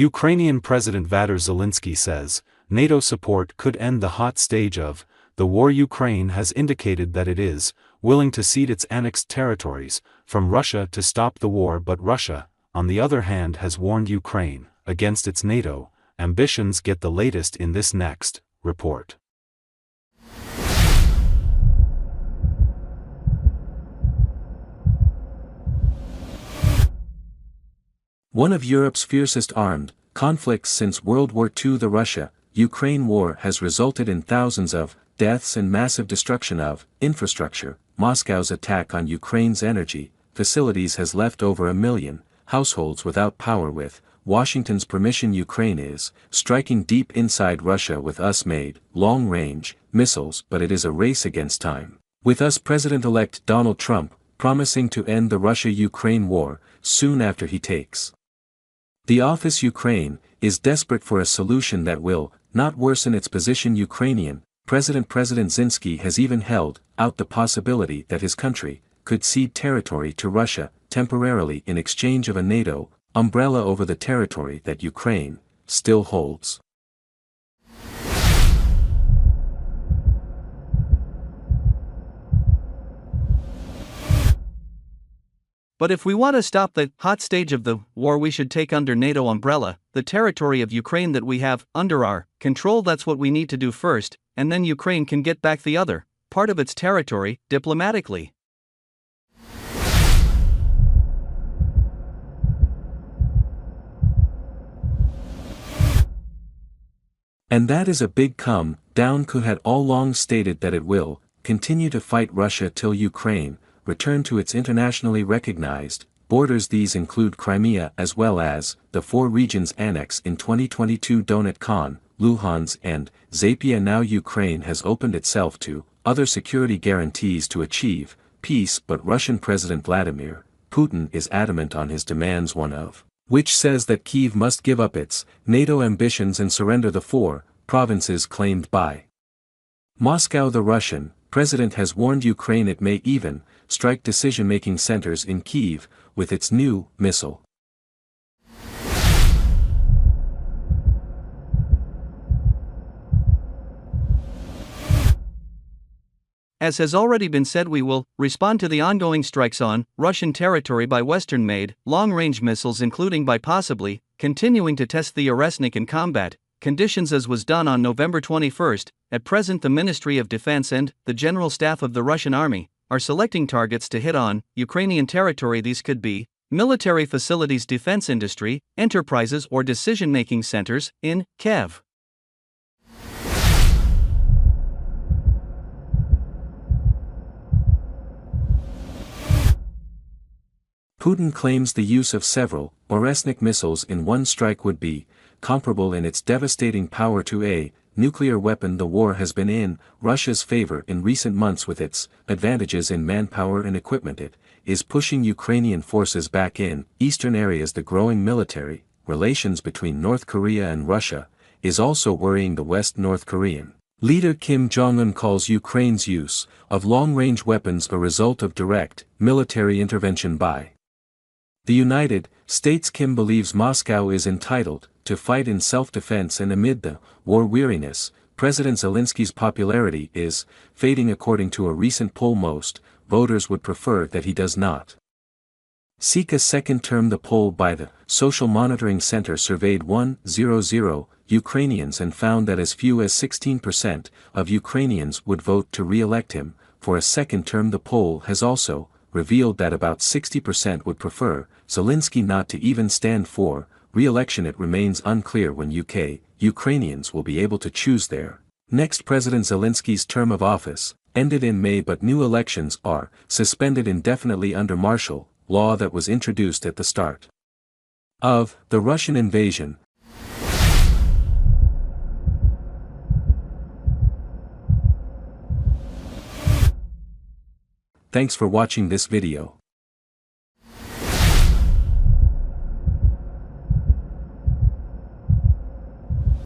Ukrainian President Vladimir Zelensky says, NATO support could end the hot stage of the war. Ukraine has indicated that it is willing to cede its annexed territories from Russia to stop the war, but Russia, on the other hand, has warned Ukraine against its NATO ambitions. Get the latest in this next report. One of Europe's fiercest armed conflicts since World War II, the Russia-Ukraine war, has resulted in thousands of deaths and massive destruction of infrastructure. Moscow's attack on Ukraine's energy facilities has left over 1 million households without power. With Washington's permission, Ukraine is striking deep inside Russia with US-made long-range missiles, but it is a race against time, with US President-elect Donald Trump promising to end the Russia-Ukraine war soon after he takes the office. Ukraine is desperate for a solution that will not worsen its position. Ukrainian President Zelensky has even held out the possibility that his country could cede territory to Russia temporarily in exchange of a NATO umbrella over the territory that Ukraine still holds. But if we want to stop the hot stage of the war, we should take under NATO umbrella the territory of Ukraine that we have under our control. That's what we need to do first, and then Ukraine can get back the other part of its territory diplomatically. And that is a big come down. Could had all along stated that it will continue to fight Russia till Ukraine return to its internationally recognized borders. These include Crimea as well as the 4 regions annexed in 2022: Donetsk, Luhansk and Zaporizhzhia. Now Ukraine has opened itself to other security guarantees to achieve peace, but Russian President Vladimir Putin is adamant on his demands, one of which says that Kyiv must give up its NATO ambitions and surrender the 4 provinces claimed by Moscow. The Russian president has warned Ukraine it may even strike decision-making centers in Kyiv with its new missile. As has already been said, we will respond to the ongoing strikes on Russian territory by Western-made long-range missiles, including by possibly continuing to test the Oresnik in combat conditions as was done on November 21. At present, the Ministry of Defense and the General Staff of the Russian Army are selecting targets to hit on Ukrainian territory. These could be military facilities, defense industry, enterprises, or decision-making centers in Kiev. Putin claims the use of several Oresnik missiles in one strike would be comparable in its devastating power to a nuclear weapon. The war has been in Russia's favor in recent months. With its advantages in manpower and equipment, it is pushing Ukrainian forces back in eastern areas. The growing military relations between North Korea and Russia is also worrying the West. North Korean leader Kim Jong-un calls Ukraine's use of long-range weapons a result of direct military intervention by the United States. Kim believes Moscow is entitled to fight in self-defense, and amid the war weariness, President Zelensky's popularity is fading. According to a recent poll, most voters would prefer that he does not seek a second term. The poll by the Social Monitoring Center surveyed 100 Ukrainians and found that as few as 16% of Ukrainians would vote to re-elect him for a second term. The poll has also revealed that about 60% would prefer Zelensky not to even stand for re-election. It remains unclear when Ukrainians will be able to choose their next president. Zelensky's term of office ended in May, but new elections are suspended indefinitely under martial law that was introduced at the start of the Russian invasion. Thanks for watching this video.